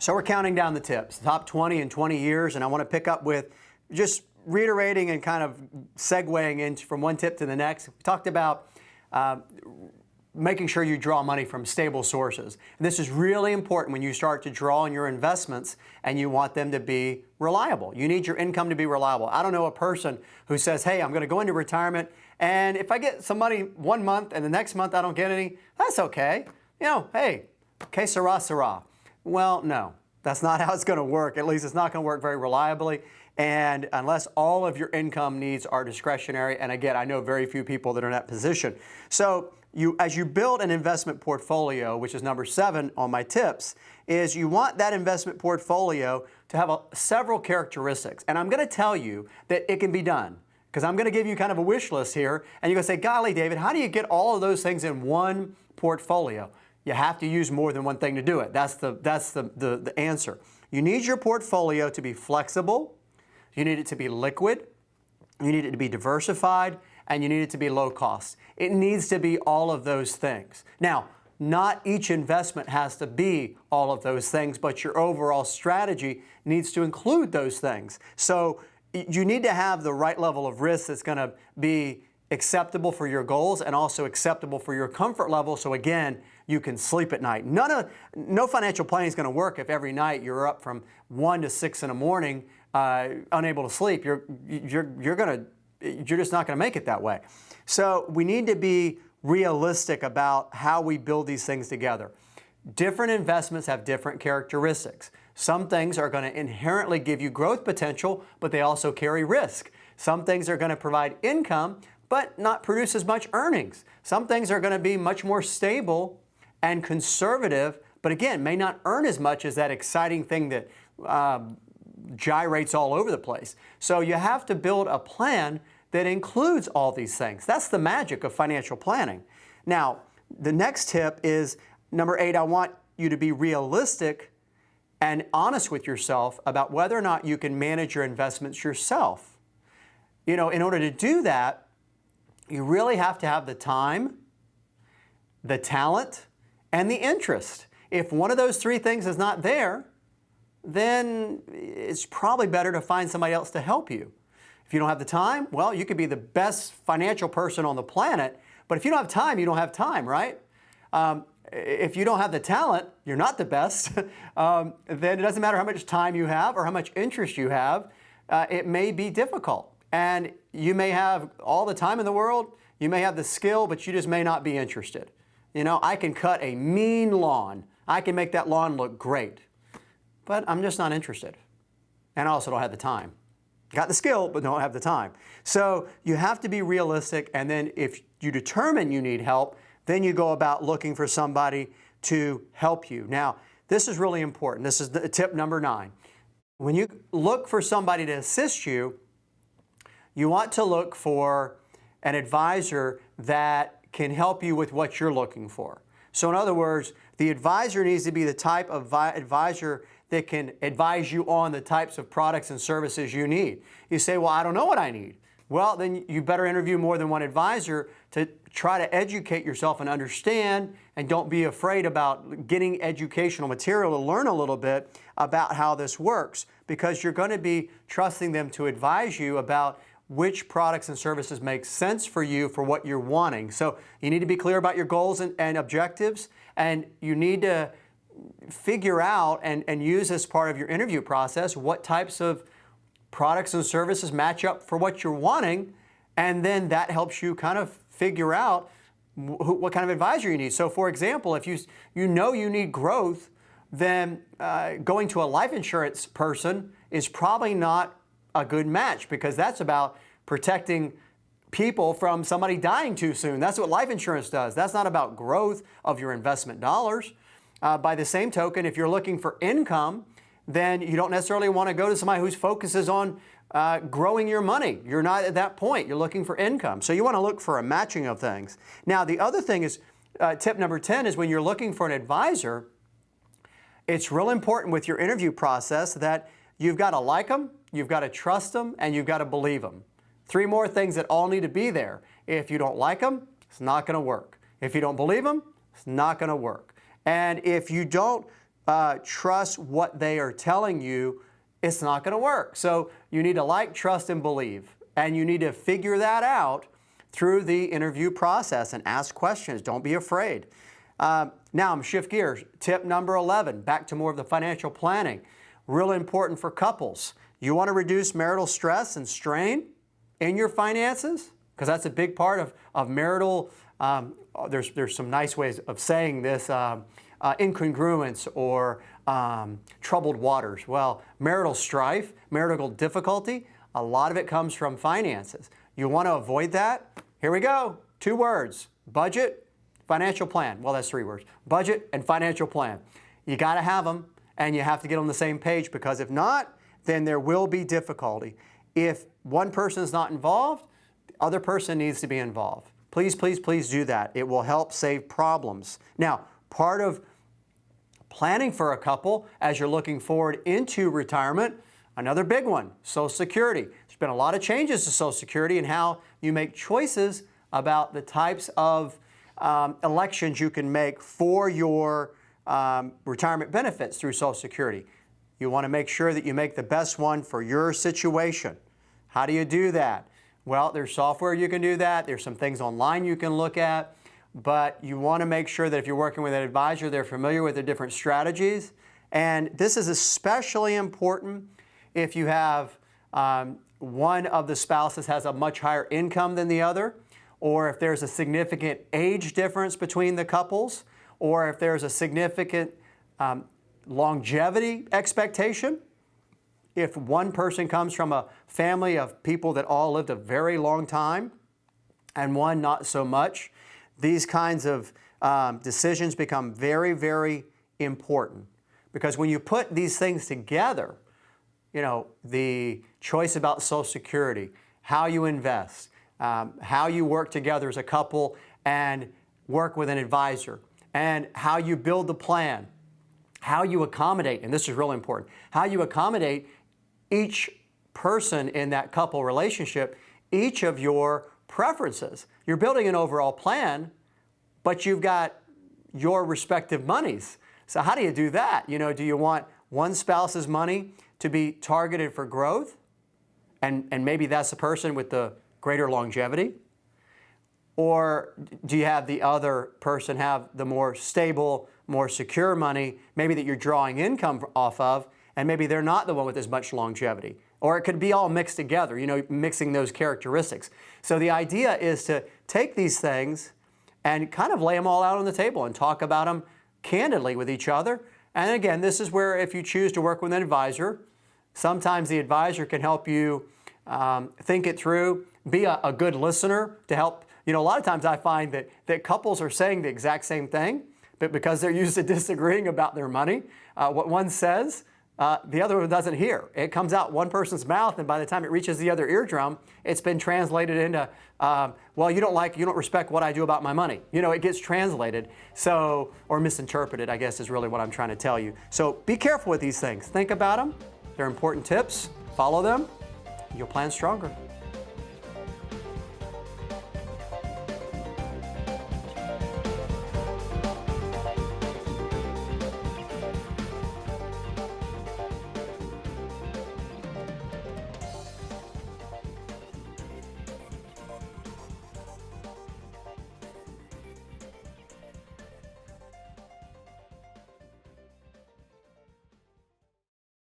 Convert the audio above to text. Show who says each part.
Speaker 1: So we're counting down the tips, top 20 in 20 years, and I want to pick up with just reiterating and kind of segueing into from one tip to the next. We talked about making sure you draw money from stable sources. And this is really important when you start to draw on your investments and you want them to be reliable. You need your income to be reliable. I don't know a person who says, hey, I'm going to go into retirement, and if I get some money 1 month and the next month I don't get any, that's okay. You know, hey, que sera, sera. Well, no, that's not how it's going to work. At least it's not going to work very reliably. And unless all of your income needs are discretionary, and again, I know very few people that are in that position. So as you build an investment portfolio, which is number 7 on my tips, is you want that investment portfolio to have several characteristics. And I'm going to tell you that it can be done, because I'm going to give you kind of a wish list here. And you're going to say, golly, David, how do you get all of those things in one portfolio? You have to use more than one thing to do it. That's the answer. You need your portfolio to be flexible. You need it to be liquid. You need it to be diversified. And you need it to be low cost. It needs to be all of those things. Now, not each investment has to be all of those things, but your overall strategy needs to include those things. So you need to have the right level of risk that's going to be acceptable for your goals and also acceptable for your comfort level. So again, you can sleep at night. No financial planning is going to work if every night you're up from 1 to 6 in the morning, unable to sleep. You're just not going to make it that way. So we need to be realistic about how we build these things together. Different investments have different characteristics. Some things are going to inherently give you growth potential, but they also carry risk. Some things are going to provide income, but not produce as much earnings. Some things are going to be much more stable and conservative, but again, may not earn as much as that exciting thing that gyrates all over the place. So you have to build a plan that includes all these things. That's the magic of financial planning. Now, the next tip is number 8. I want you to be realistic and honest with yourself about whether or not you can manage your investments yourself. You know, in order to do that, you really have to have the time, the talent, and the interest. If one of those 3 things is not there, then it's probably better to find somebody else to help you. If you don't have the time, well, you could be the best financial person on the planet, but if you don't have time, you don't have time, right? If you don't have the talent, you're not the best, then it doesn't matter how much time you have or how much interest you have, it may be difficult. And you may have all the time in the world, you may have the skill, but you just may not be interested. You know, I can cut a mean lawn. I can make that lawn look great, but I'm just not interested. And I also don't have the time. Got the skill, but don't have the time. So you have to be realistic, and then if you determine you need help, then you go about looking for somebody to help you. Now, this is really important. This is the tip number 9. When you look for somebody to assist you, you want to look for an advisor that can help you with what you're looking for. So in other words, the advisor needs to be the type of advisor that can advise you on the types of products and services you need. You say, well, I don't know what I need. Well, then you better interview more than one advisor to try to educate yourself and understand, and don't be afraid about getting educational material to learn a little bit about how this works, because you're going to be trusting them to advise you about which products and services make sense for you for what you're wanting. So you need to be clear about your goals and objectives, and you need to figure out and use as part of your interview process what types of products and services match up for what you're wanting, and then that helps you kind of figure out what kind of advisor you need. So for example, if you know you need growth, then going to a life insurance person is probably not a good match, because that's about protecting people from somebody dying too soon. That's what life insurance does. That's not about growth of your investment dollars. By the same token, if you're looking for income, then you don't necessarily want to go to somebody who focuses on growing your money. You're not at that point. You're looking for income. So you want to look for a matching of things. Now, the other thing is, tip number 10 is when you're looking for an advisor, it's real important with your interview process that you've got to like them, you've got to trust them, and you've got to believe them. 3 more things that all need to be there. If you don't like them, it's not going to work. If you don't believe them, it's not going to work. And if you don't trust what they are telling you, it's not going to work. So you need to like, trust, and believe. And you need to figure that out through the interview process and ask questions. Don't be afraid. Now I'm shift gears. Tip number 11, back to more of the financial planning. Really important for couples. You want to reduce marital stress and strain in your finances? Because that's a big part of marital, there's some nice ways of saying this, incongruence or troubled waters. Well, marital strife, marital difficulty, a lot of it comes from finances. You want to avoid that? Here we go. 2 words, budget, financial plan. Well, that's 3 words. Budget and financial plan. You got to have them, and you have to get on the same page, because if not, then there will be difficulty. If one person is not involved, the other person needs to be involved. Please, please, please do that. It will help save problems. Now, part of planning for a couple as you're looking forward into retirement, another big one, Social Security. There's been a lot of changes to Social Security and how you make choices about the types of elections you can make for your retirement benefits through Social Security. You want to make sure that you make the best one for your situation. How do you do that? Well, there's software you can do that. There's some things online you can look at. But you want to make sure that if you're working with an advisor, they're familiar with the different strategies. And this is especially important if you have one of the spouses has a much higher income than the other, or if there's a significant age difference between the couples, or if there's a significant longevity expectation. If one person comes from a family of people that all lived a very long time and one not so much, these kinds of decisions become very, very important. Because when you put these things together, you know, the choice about Social Security, how you invest, how you work together as a couple and work with an advisor, and how you build the plan, how you accommodate, and this is really important, how you accommodate each person in that couple relationship, each of your preferences. You're building an overall plan, but you've got your respective monies. So how do you do that? You know, do you want one spouse's money to be targeted for growth? And maybe that's the person with the greater longevity? Or do you have the other person have the more stable, more secure money, maybe that you're drawing income off of, and maybe they're not the one with as much longevity? Or it could be all mixed together, you know, mixing those characteristics. So the idea is to take these things and kind of lay them all out on the table and talk about them candidly with each other. And again, this is where if you choose to work with an advisor, sometimes the advisor can help you think it through, be a good listener to help. You know, a lot of times I find that couples are saying the exact same thing, but because they're used to disagreeing about their money, what one says, the other one doesn't hear. It comes out one person's mouth, and by the time it reaches the other eardrum, it's been translated into, well, you don't respect what I do about my money. You know, it gets translated, so, or misinterpreted, I guess is really what I'm trying to tell you. So be careful with these things. Think about them. They're important tips. Follow them. You'll plan stronger.